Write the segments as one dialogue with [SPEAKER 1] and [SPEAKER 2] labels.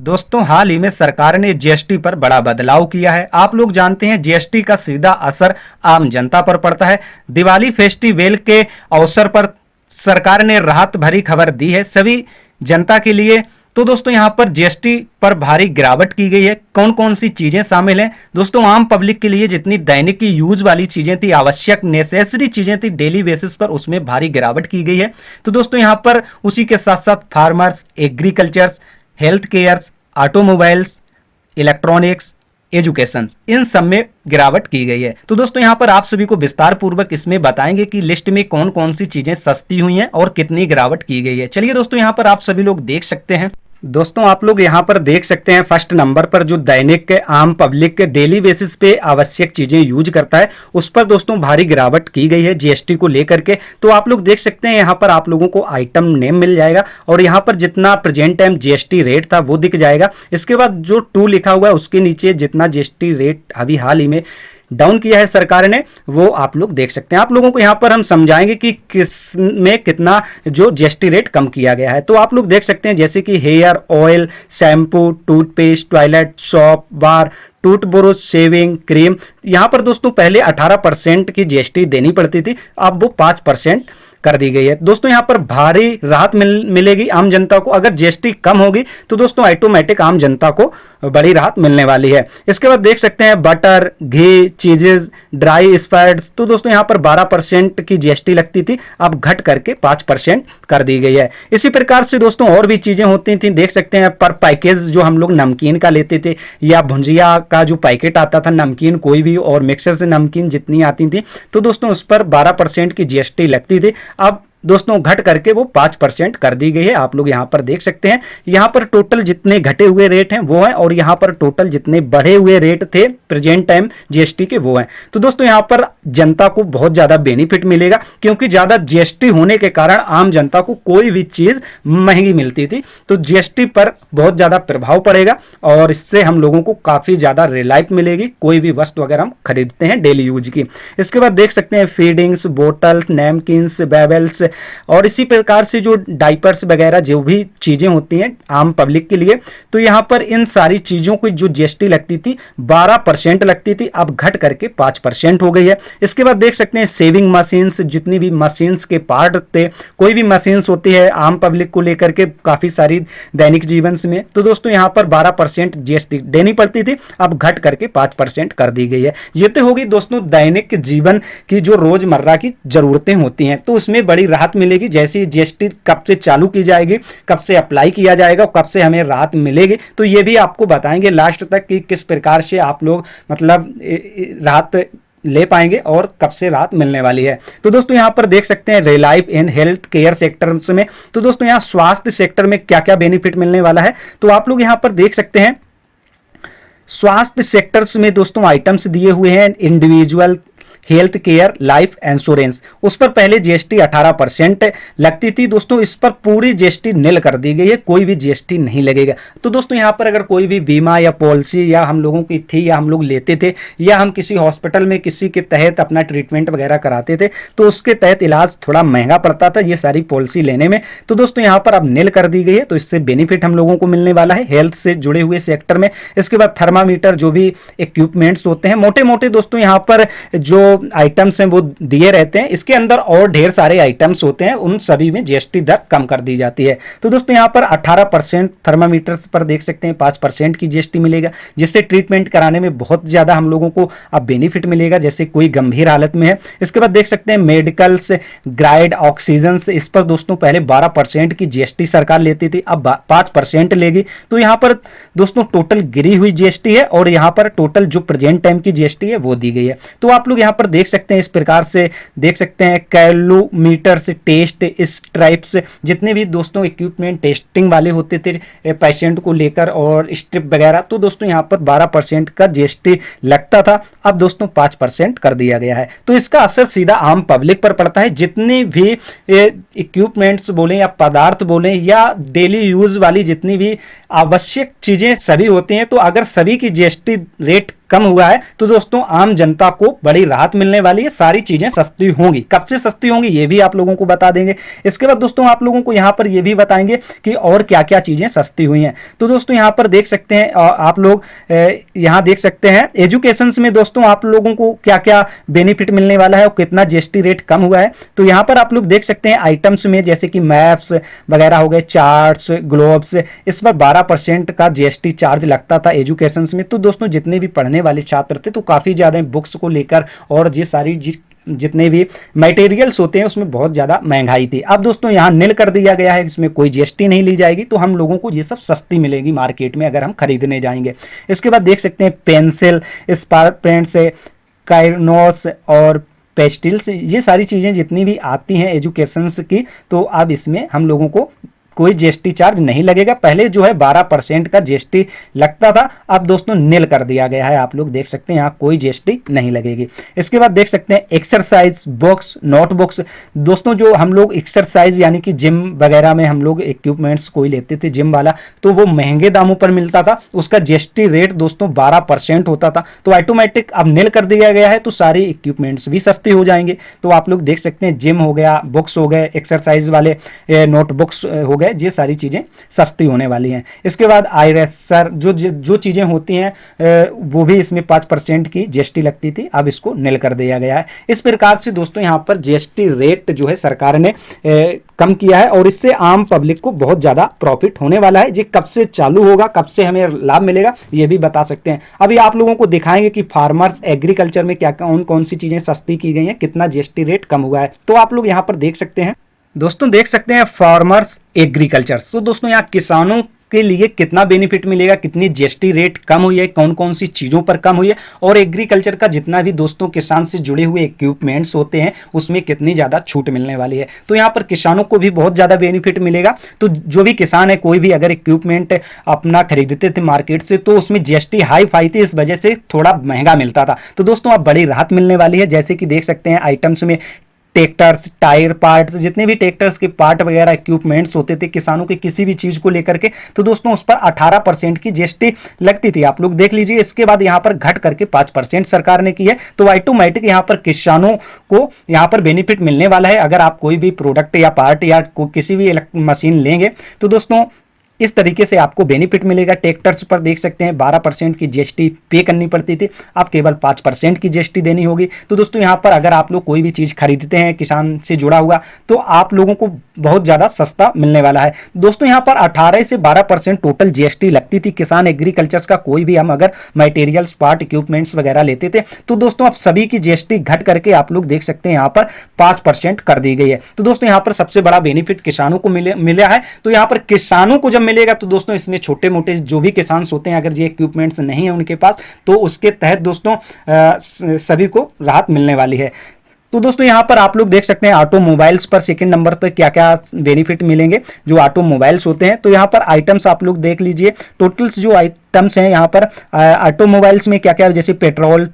[SPEAKER 1] दोस्तों हाल ही में सरकार ने जीएसटी पर बड़ा बदलाव किया है। आप लोग जानते हैं जीएसटी का सीधा असर आम जनता पर पड़ता है। दिवाली फेस्टिवल के अवसर पर सरकार ने राहत भरी खबर दी है सभी जनता के लिए। तो दोस्तों यहाँ पर जीएसटी पर भारी गिरावट की गई है। कौन कौन सी चीजें शामिल हैं? दोस्तों आम पब्लिक के लिए जितनी दैनिक की यूज वाली चीजें थी, आवश्यक नेसेसरी चीजें थी डेली बेसिस पर, उसमें भारी गिरावट की गई है। तो दोस्तों यहाँ पर उसी के साथ साथ farmers, agricultures, health cares, automobiles, electronics, education, इन सब में गिरावट की गई है। तो दोस्तों यहाँ पर आप सभी को विस्तार पूर्वक इसमें बताएंगे कि लिस्ट में कौन कौन सी चीजें सस्ती हुई हैं और कितनी गिरावट की गई है। चलिए दोस्तों यहाँ पर आप सभी लोग देख सकते हैं। दोस्तों आप लोग यहाँ पर देख सकते हैं फर्स्ट नंबर पर जो दैनिक के आम पब्लिक के डेली बेसिस पे आवश्यक चीजें यूज करता है, उस पर दोस्तों भारी गिरावट की गई है जीएसटी को लेकर के। तो आप लोग देख सकते हैं यहाँ पर आप लोगों को आइटम नेम मिल जाएगा और यहाँ पर जितना प्रेजेंट टाइम जीएसटी रेट था वो दिख जाएगा। इसके बाद जो 2 लिखा हुआ है उसके नीचे जितना जीएसटी रेट अभी हाल ही में डाउन किया है सरकार ने, वो आप लोग देख सकते हैं। आप लोगों को यहाँ पर हम समझाएंगे कि किस में कितना जो जीएसटी रेट कम किया गया है। तो आप लोग देख सकते हैं जैसे कि hair oil, shampoo, toothpaste, toilet, soap bar, tooth brush, shaving cream, यहाँ पर दोस्तों पहले 18% की जीएसटी देनी पड़ती थी, अब वो 5% कर दी गई है। दोस्तों यहाँ पर भारी राहत मिलेगी आम जनता को। अगर जीएसटी कम होगी तो दोस्तों ऑटोमेटिक आम जनता को बड़ी राहत मिलने वाली है। इसके बाद देख सकते हैं बटर, घी, चीजेस, ड्राई स्पाइड्स, तो दोस्तों यहाँ पर 12% की जीएसटी लगती थी, अब घट करके 5% कर दी गई है। इसी प्रकार से दोस्तों और भी चीजें होती थी, देख सकते हैं पर पैकेज जो हम लोग नमकीन का लेते थे या भुंजिया का जो पैकेट आता था नमकीन कोई भी और मिक्सर से नमकीन जितनी आती थी, तो दोस्तों उस पर 12% की जीएसटी लगती थी, अब दोस्तों घट करके वो 5% कर दी गई है। आप लोग यहाँ पर देख सकते हैं, यहाँ पर टोटल जितने घटे हुए रेट हैं वो हैं और यहाँ पर टोटल जितने बढ़े हुए रेट थे प्रेजेंट टाइम जीएसटी के वो हैं। तो दोस्तों यहाँ पर जनता को बहुत ज्यादा बेनिफिट मिलेगा क्योंकि ज्यादा जीएसटी होने के कारण आम जनता को कोई भी चीज महंगी मिलती थी, तो जीएसटी पर बहुत ज्यादा प्रभाव पड़ेगा और इससे हम लोगों को काफी ज्यादा रिलायत मिलेगी कोई भी वस्तु अगर हम खरीदते हैं डेली यूज की। इसके बाद देख सकते हैं फीडिंग्स, बोटल्स, नैपकिन्स, बेबल्स और इसी प्रकार से जो डाइपर्स वगैरह जो भी चीजें होती हैं आम पब्लिक के लिए, तो यहाँ पर इन सारी चीजों की जो जीएसटी लगती थी 12% लगती थी, अब घट करके 5% हो गई है। इसके बाद देख सकते हैं सेविंग मशीन्स, जितनी भी मशीन्स के पार्ट थे, कोई भी मशीन्स होती है आम पब्लिक को लेकर के काफी सारी दैनिक जीवन में, तो दोस्तों यहाँ पर 12% जीएसटी देनी पड़ती थी, अब घट करके 5% कर दी गई है। ये तो होगी दोस्तों दैनिक जीवन की जो रोजमर्रा की जरूरतें होती हैं, तो उसमें बड़ी राहत मिलेगी। जैसे जीएसटी कब से चालू की जाएगी, कब से अप्लाई किया जाएगा, कब से हमें राहत मिलेगी, तो ये भी आपको बताएंगे लास्ट तक कि किस प्रकार से आप लोग मतलब राहत ले पाएंगे और कब से राहत मिलने वाली है। तो दोस्तों यहाँ पर देख सकते हैं relief in health care sector में, तो दोस्तों यहाँ स्वास्थ्य सेक्टर में क्या क्या बेनिफिट मिलने वाला है, तो आप लोग यहाँ पर देख सकते हैं स्वास्थ्य सेक्टर्स में दोस्तों आइटम्स दिए हुए हैं। Individual health care life insurance, उस पर पहले जीएसटी 18% लगती थी, दोस्तों इस पर पूरी जीएसटी निल कर दी गई है, कोई भी जीएसटी नहीं लगेगा। तो दोस्तों यहाँ पर अगर कोई भी बीमा या पॉलिसी या हम लोगों की थी या हम लोग लेते थे या हम किसी हॉस्पिटल में किसी के तहत अपना ट्रीटमेंट वगैरह कराते थे, तो उसके तहत इलाज थोड़ा महंगा पड़ता था ये सारी पॉलिसी लेने में, तो दोस्तों यहाँ पर अब निल कर दी गई है, तो इससे बेनिफिट हम लोगों को मिलने वाला है हेल्थ से जुड़े हुए सेक्टर में। इसके बाद थर्मामीटर, जो भी इक्विपमेंट्स होते हैं मोटे मोटे दोस्तों यहाँ पर जो आइटम्स हैं वो दिए रहते हैं, इसके अंदर और ढेर सारे आइटम्स होते हैं, उन सभी में जीएसटी दर कम कर दी जाती है। तो दोस्तों यहाँ पर 18% थर्मामीटर्स पर देख सकते हैं 5% की जीएसटी मिलेगा, जिससे ट्रीटमेंट कराने में बहुत ज्यादा हम लोगों को अब बेनिफिट मिलेगा जैसे कोई गंभीर हालत में है। इसके बाद देख सकते हैं मेडिकल्स ग्राइड ऑक्सीजन, इस पर दोस्तों पहले 12% की जीएसटी सरकार लेती थी, अब 5% लेगी। तो यहाँ पर दोस्तों टोटल गिरी हुई जीएसटी है और यहाँ पर टोटल जो प्रेजेंट टाइम की जीएसटी है वो दी गई है। तो आप लोग यहाँ पर देख सकते हैं इस प्रकार से देख सकते हैं कैलोमीटर्स, टेस्ट स्ट्राइप्स, जितने भी दोस्तों इक्विपमेंट टेस्टिंग वाले होते थे पेशेंट को लेकर और स्ट्रिप वगैरह, तो दोस्तों यहाँ पर 12% का जीएसटी लगता था, अब दोस्तों 5% कर दिया गया है। तो इसका असर सीधा आम पब्लिक पर पड़ता है। जितनी भी इक्विपमेंट्स बोले या पदार्थ बोले या डेली यूज वाली जितनी भी आवश्यक चीजें सभी होती हैं, तो अगर सभी की जीएसटी रेट कम हुआ है, तो दोस्तों आम जनता को बड़ी राहत मिलने वाली है, सारी चीजें सस्ती होंगी। कब से सस्ती होंगी ये भी आप लोगों को बता देंगे। इसके बाद दोस्तों आप लोगों को यहाँ पर ये भी बताएंगे कि और क्या क्या चीजें सस्ती हुई हैं। तो दोस्तों यहाँ पर देख सकते हैं, आप लोग यहाँ देख सकते हैं एजुकेशन में दोस्तों आप लोगों को क्या क्या बेनिफिट मिलने वाला है और कितना जीएसटी रेट कम हुआ है। तो यहाँ पर आप लोग देख सकते हैं आइटम्स में जैसे कि मैप्स वगैरह हो गए, चार्ट्स, ग्लोब्स, इस पर 12% का जीएसटी चार्ज लगता था एजुकेशन में। तो दोस्तों जितने भी पढ़ने वाले छात्र थे तो काफ़ी ज़्यादा बुक्स को लेकर और ये सारी जितने भी मटेरियल्स होते हैं उसमें बहुत ज़्यादा महंगाई थी। अब दोस्तों यहाँ नील कर दिया गया है, इसमें कोई जीएसटी नहीं ली जाएगी, तो हम लोगों को ये सब सस्ती मिलेगी मार्केट में अगर हम खरीदने जाएंगे। इसके बाद देख सकते हैं पेंसिल, स्पार्क पेंट्स, काइनोस और पेस्टिल्स, ये सारी चीज़ें जितनी भी आती हैं एजुकेशंस की, तो अब इसमें हम लोगों को कोई जीएसटी चार्ज नहीं लगेगा। पहले जो है 12% का जीएसटी लगता था, अब दोस्तों नील कर दिया गया है। आप लोग देख सकते हैं यहाँ कोई जीएसटी नहीं लगेगी। इसके बाद देख सकते हैं एक्सरसाइज बुक्स, नोटबुक्स, दोस्तों जो हम लोग एक्सरसाइज यानी कि जिम वगैरह में हम लोग इक्विपमेंट्स कोई लेते थे जिम वाला, तो वो महंगे दामों पर मिलता था, उसका जीएसटी रेट दोस्तों 12% होता था। तो ऑटोमेटिक अब नील कर दिया गया है, तो सारी इक्विपमेंट्स भी सस्ती हो जाएंगे। तो आप लोग देख सकते हैं जिम हो गया, बुक्स हो गए, एक्सरसाइज वाले नोटबुक्स हो गए, ये सारी चीज़ें सस्ती होने वाली हैं। इसके बाद आईरेसर जो चीज़ें होती हैं वो भी इसमें 5% की जीएसटी लगती थी, अब इसको नील कर दिया गया है। इस प्रकार से दोस्तों यहाँ पर जीएसटी रेट जो है सरकार ने कम किया है और इससे आम पब्लिक को बहुत ज़्यादा प्रॉफिट होने वाला है। ये कब से चालू होगा, कब से हमें लाभ मिलेगा, ये भी बता सकते हैं। अभी आप लोगों को दिखाएंगे कि फार्मर्स एग्रीकल्चर में क्या कौन सी चीज़ें सस्ती की गई हैं, कितना जीएसटी रेट कम हुआ है। तो आप लोग यहाँ पर देख सकते हैं दोस्तों, देख सकते हैं फार्मर्स एग्रीकल्चर। तो दोस्तों यहाँ किसानों के लिए कितना बेनिफिट मिलेगा, कितनी जीएसटी रेट कम हुई है, कौन कौन सी चीज़ों पर कम हुई है, और एग्रीकल्चर का जितना भी दोस्तों किसान से जुड़े हुए इक्विपमेंट्स होते हैं उसमें कितनी ज़्यादा छूट मिलने वाली है। तो यहाँ पर किसानों को भी बहुत ज़्यादा बेनिफिट मिलेगा। तो जो भी किसान है, कोई भी अगर इक्विपमेंट अपना खरीदते थे मार्केट से, तो उसमें जीएसटी हाई फाई थी, इस वजह से थोड़ा महंगा मिलता था। तो दोस्तों अब बड़ी राहत मिलने वाली है। जैसे कि देख सकते हैं आइटम्स में ट्रैक्टर्स, टायर पार्ट्स, जितने भी ट्रैक्टर्स के पार्ट वगैरह इक्विपमेंट्स होते थे किसानों के किसी भी चीज़ को लेकर के, तो दोस्तों उस पर 18% की जीएसटी लगती थी। आप लोग देख लीजिए। इसके बाद यहाँ पर घट करके 5% सरकार ने की है। तो ऑटोमेटिक यहाँ पर किसानों को यहाँ पर बेनिफिट मिलने वाला है। अगर आप कोई भी प्रोडक्ट या पार्ट या किसी भी मशीन लेंगे तो दोस्तों इस तरीके से आपको बेनिफिट मिलेगा। ट्रैक्टर्स पर देख सकते हैं 12% की जीएसटी पे करनी पड़ती थी, अब केवल 5% की जीएसटी देनी होगी। तो दोस्तों यहाँ पर अगर आप लोग कोई भी चीज़ खरीदते हैं किसान से जुड़ा हुआ, तो आप लोगों को बहुत ज़्यादा सस्ता मिलने वाला है। दोस्तों यहाँ पर 18 से 12% टोटल जीएसटी लगती थी किसान एग्रीकल्चर्स का कोई भी हम अगर मटेरियल्स, पार्ट, इक्विपमेंट्स वगैरह लेते थे। तो दोस्तों अब सभी की जीएसटी घट करके आप लोग देख सकते हैं यहाँ पर 5% कर दी गई है। तो दोस्तों यहाँ पर सबसे बड़ा बेनिफिट किसानों को मिला है। तो यहाँ पर किसानों को जब मिलेगा तो दोस्तों इसमें छोटे मोटे जो भी किसान होते हैं, अगर ये इक्विपमेंट्स नहीं है उनके पास, तो उसके तहत दोस्तों सभी को राहत मिलने वाली है। तो दोस्तों यहाँ पर आप लोग देख सकते हैं ऑटोमोबाइल्स पर सेकंड नंबर पर क्या क्या बेनिफिट मिलेंगे जो ऑटोमोबाइल्स होते हैं। तो यहाँ पर आइटम्स आप लोग देख लीजिए, टोटल्स जो आइटम्स हैं यहाँ पर ऑटोमोबाइल्स में क्या क्या, जैसे पेट्रोल,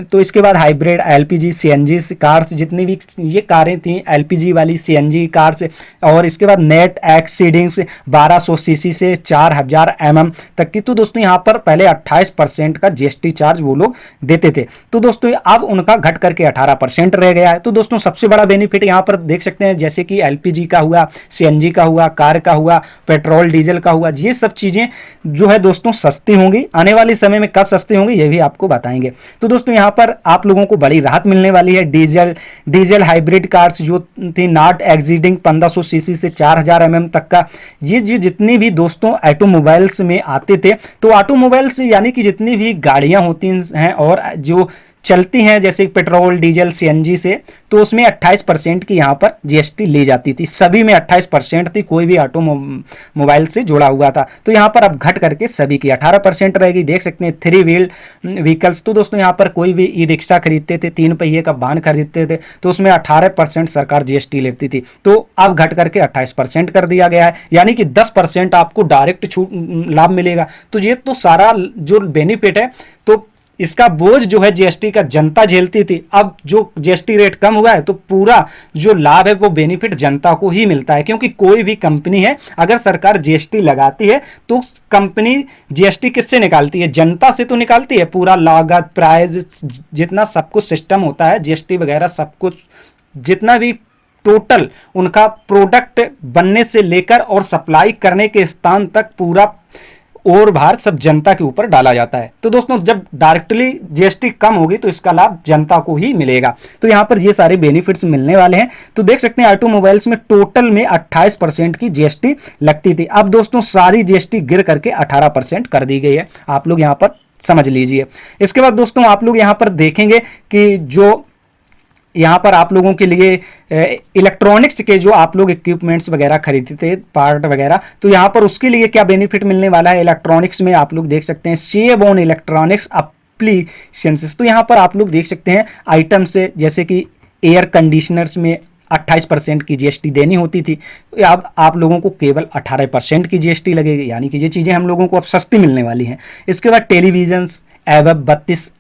[SPEAKER 1] तो इसके बाद हाइब्रिड, एलपीजी, सीएनजी कार्स, जितनी भी ये कारें थी एलपीजी वाली, सीएनजी कार्स, और इसके बाद नेट एक्सीडिंग्स 1200 सीसी से 4000 mm तक की। तो दोस्तों यहाँ पर पहले 28% का जीएसटी चार्ज वो लोग देते थे, तो दोस्तों अब उनका घट करके 18% रह गया है। तो दोस्तों सबसे बड़ा बेनिफिट यहाँ पर देख सकते हैं, जैसे कि एलपीजी का हुआ, सीएनजी का हुआ, कार का हुआ, पेट्रोल डीजल का हुआ, ये सब चीज़ें जो है दोस्तों सस्ती होंगी। आने वाले समय में कब सस्ती होंगी ये भी आपको बताएंगे। तो दोस्तों यहाँ पर आप लोगों को बड़ी राहत मिलने वाली है। डीजल हाइब्रिड कार्स जो थी नॉट एक्सीडिंग 1500 सीसी से 4000 mm तक का, ये जितनी भी दोस्तों ऑटोमोबाइल्स में आते थे, तो ऑटोमोबाइल्स यानी कि जितनी भी गाड़ियां होती हैं और जो चलती हैं जैसे पेट्रोल, डीजल, सीएनजी से, तो उसमें 28% की यहाँ पर जीएसटी ली जाती थी। सभी में 28% थी, कोई भी ऑटोमोबाइल से जुड़ा हुआ था। तो यहाँ पर अब घट करके सभी की 18% रहेगी। देख सकते हैं 3 व्हील व्हीकल्स, तो दोस्तों यहाँ पर कोई भी ई रिक्शा खरीदते थे, 3 पहिए का वाहन खरीदते थे, तो उसमें 18% सरकार जीएसटी लेती थी। तो अब घट करके 28% कर दिया गया है, यानी कि 10% आपको डायरेक्ट छूट लाभ मिलेगा। तो ये तो सारा जो बेनिफिट है, तो इसका बोझ जो है जीएसटी का जनता झेलती थी। अब जो जीएसटी रेट कम हुआ है तो पूरा जो लाभ है वो बेनिफिट जनता को ही मिलता है, क्योंकि कोई भी कंपनी है अगर सरकार जीएसटी लगाती है तो कंपनी जीएसटी किससे निकालती है? जनता से तो निकालती है। पूरा लागत, प्राइस, जितना सब कुछ सिस्टम होता है जीएसटी वगैरह सब कुछ, जितना भी टोटल उनका प्रोडक्ट बनने से लेकर और सप्लाई करने के स्थान तक पूरा और भार सब जनता के ऊपर डाला जाता है। तो दोस्तों जब डायरेक्टली जीएसटी कम होगी तो इसका लाभ जनता को ही मिलेगा। तो यहाँ पर ये सारे बेनिफिट्स मिलने वाले हैं। तो देख सकते हैं ऑटोमोबाइल्स में टोटल में 28% की जीएसटी लगती थी। अब दोस्तों सारी जीएसटी गिर करके 18% कर दी गई है, आप लोग यहाँ पर समझ लीजिए। इसके बाद दोस्तों आप लोग यहाँ पर देखेंगे कि जो यहाँ पर आप लोगों के लिए इलेक्ट्रॉनिक्स के जो आप लोग इक्विपमेंट्स वगैरह खरीदते थे, पार्ट वगैरह, तो यहाँ पर उसके लिए क्या बेनिफिट मिलने वाला है। इलेक्ट्रॉनिक्स में आप लोग देख सकते हैं सेव ऑन इलेक्ट्रॉनिक्स एप्लीकेशंस। तो यहाँ पर आप लोग देख सकते हैं आइटम से, जैसे कि एयर कंडीशनर्स में 28% की जीएसटी देनी होती थी, अब आप लोगों को केवल 18% की जीएसटी लगेगी, यानी कि ये चीज़ें हम लोगों को अब सस्ती मिलने वाली हैं। इसके बाद टेलीविजन्स एवं 32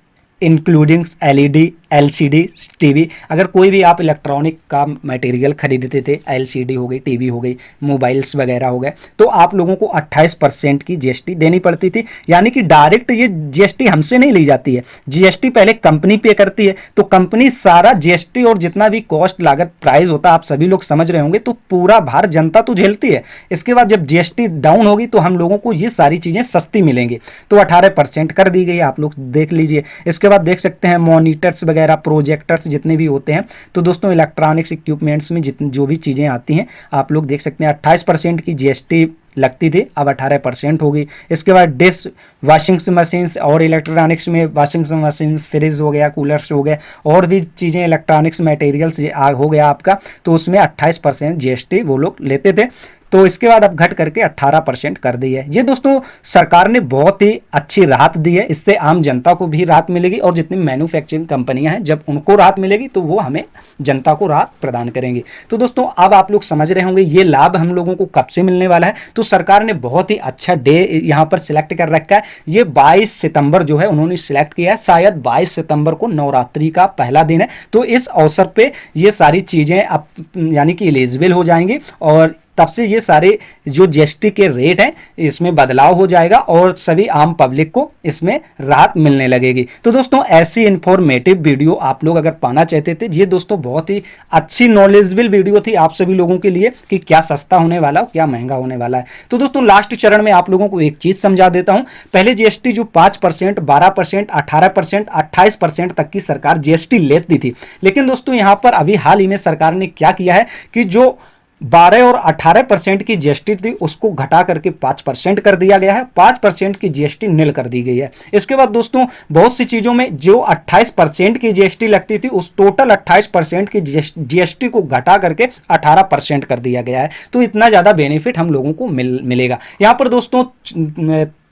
[SPEAKER 1] इंक्लूडिंग एलईडी, एलसीडी, टीवी, अगर कोई भी आप इलेक्ट्रॉनिक का मटेरियल खरीदते थे, एलसीडी हो गई, टीवी हो गई, मोबाइल्स वगैरह हो गए, तो आप लोगों को 28% की जीएसटी देनी पड़ती थी। यानी कि डायरेक्ट ये जीएसटी हमसे नहीं ली जाती है, जीएसटी पहले कंपनी पे करती है। तो कंपनी सारा जीएसटी और जितना भी कॉस्ट, लागत, प्राइस होता है, आप सभी लोग समझ रहे होंगे, तो पूरा भार जनता तो झेलती है। इसके बाद जब जीएसटी डाउन होगी तो हम लोगों को ये सारी चीज़ें सस्ती मिलेंगी। तो 18% कर दी गई, आप लोग देख लीजिए। इसके बाद देख सकते हैं मॉनिटर्स वगैरह, प्रोजेक्टर्स जितने भी होते हैं, तो दोस्तों इलेक्ट्रॉनिक्स इक्विपमेंट्स में जितनी जो भी चीज़ें आती हैं, आप लोग देख सकते हैं 28% की जीएसटी लगती थी, अब 18% होगी। इसके बाद डिश वॉशिंग मशीन्स और इलेक्ट्रॉनिक्स में वॉशिंग मशीन्स, फ्रिज हो गया, कूलर्स हो गए, और भी चीज़ें इलेक्ट्रॉनिक्स मटेरियल्स हो गया आपका, तो उसमें 28% जीएसटी वो लोग लेते थे। तो इसके बाद अब घट करके 18% कर दी है। ये दोस्तों सरकार ने बहुत ही अच्छी राहत दी है, इससे आम जनता को भी राहत मिलेगी, और जितनी मैन्युफैक्चरिंग कंपनियां हैं जब उनको राहत मिलेगी तो वो हमें जनता को राहत प्रदान करेंगी। तो दोस्तों अब आप लोग समझ रहे होंगे ये लाभ हम लोगों को कब से मिलने वाला है। तो सरकार ने बहुत ही अच्छा डे यहाँ पर सिलेक्ट कर रखा है। ये 22 सितंबर जो है उन्होंने सिलेक्ट किया है, शायद 22 सितंबर को नवरात्रि का पहला दिन है। तो इस अवसर पर ये सारी चीज़ें अब यानी कि एलिजिबल हो जाएंगी, और तब से ये सारे जो जीएसटी के रेट हैं इसमें बदलाव हो जाएगा और सभी आम पब्लिक को इसमें राहत मिलने लगेगी। तो दोस्तों ऐसी इंफॉर्मेटिव वीडियो आप लोग अगर पाना चाहते थे, ये दोस्तों बहुत ही अच्छी नॉलेजेबल वीडियो थी आप सभी लोगों के लिए कि क्या सस्ता होने वाला है, क्या महंगा होने वाला है। तो दोस्तों लास्ट चरण में आप लोगों को एक चीज़ समझा देता हूँ। पहले जीएसटी जो 5%, 12%, 18%, 28% तक की सरकार जीएसटी लेती थी, लेकिन दोस्तों यहाँ पर अभी हाल ही में सरकार ने क्या किया है कि जो 12 और 18% की जीएसटी थी उसको घटा करके 5% कर दिया गया है, 5% की जीएसटी नील कर दी गई है। इसके बाद दोस्तों बहुत सी चीज़ों में जो 28% की जीएसटी लगती थी उस टोटल 28% की जीएसटी को घटा करके 18% कर दिया गया है। तो इतना ज़्यादा बेनिफिट हम लोगों को मिलेगा। यहाँ पर दोस्तों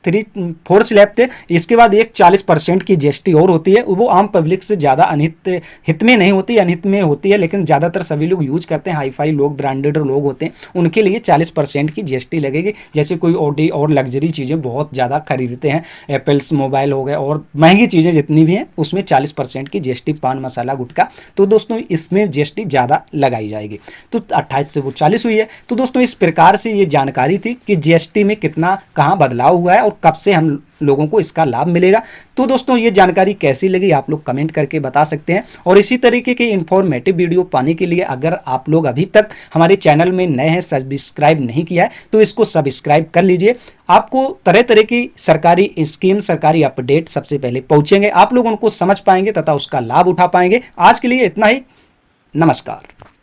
[SPEAKER 1] 3-4 स्लैब थे, इसके बाद एक 40% की जीएसटी और होती है, वो आम पब्लिक से ज़्यादा अनित हित में नहीं होती, अनित में होती है, लेकिन ज़्यादातर सभी लोग यूज करते हैं, हाईफाई लोग, ब्रांडेड लोग होते हैं, उनके लिए 40% की जीएसटी लगेगी। जैसे कोई ऑडी और लग्जरी चीज़ें बहुत ज़्यादा खरीदते हैं, एप्पल्स मोबाइल हो गए और महंगी चीज़ें जितनी भी हैं उसमें 40% की जीएसटी, पान मसाला गुटखा, तो दोस्तों इसमें जीएसटी ज़्यादा लगाई जाएगी। तो 28 से वो 40 हुई है। तो दोस्तों इस प्रकार से ये जानकारी थी कि जीएसटी में कितना कहाँ बदलाव हुआ है और कब से हम लोगों को इसका लाभ मिलेगा। तो दोस्तों ये जानकारी कैसी लगी आप लोग कमेंट करके बता सकते हैं, और इसी तरीके की इंफॉर्मेटिव वीडियो पाने के लिए अगर आप लोग अभी तक हमारे चैनल में नए हैं, सब्सक्राइब नहीं किया है तो इसको सब्सक्राइब कर लीजिए। आपको तरह तरह की सरकारी स्कीम, सरकारी अपडेट सबसे पहले पहुंचेंगे, आप लोग उनको समझ पाएंगे तथा उसका लाभ उठा पाएंगे। आज के लिए इतना ही, नमस्कार।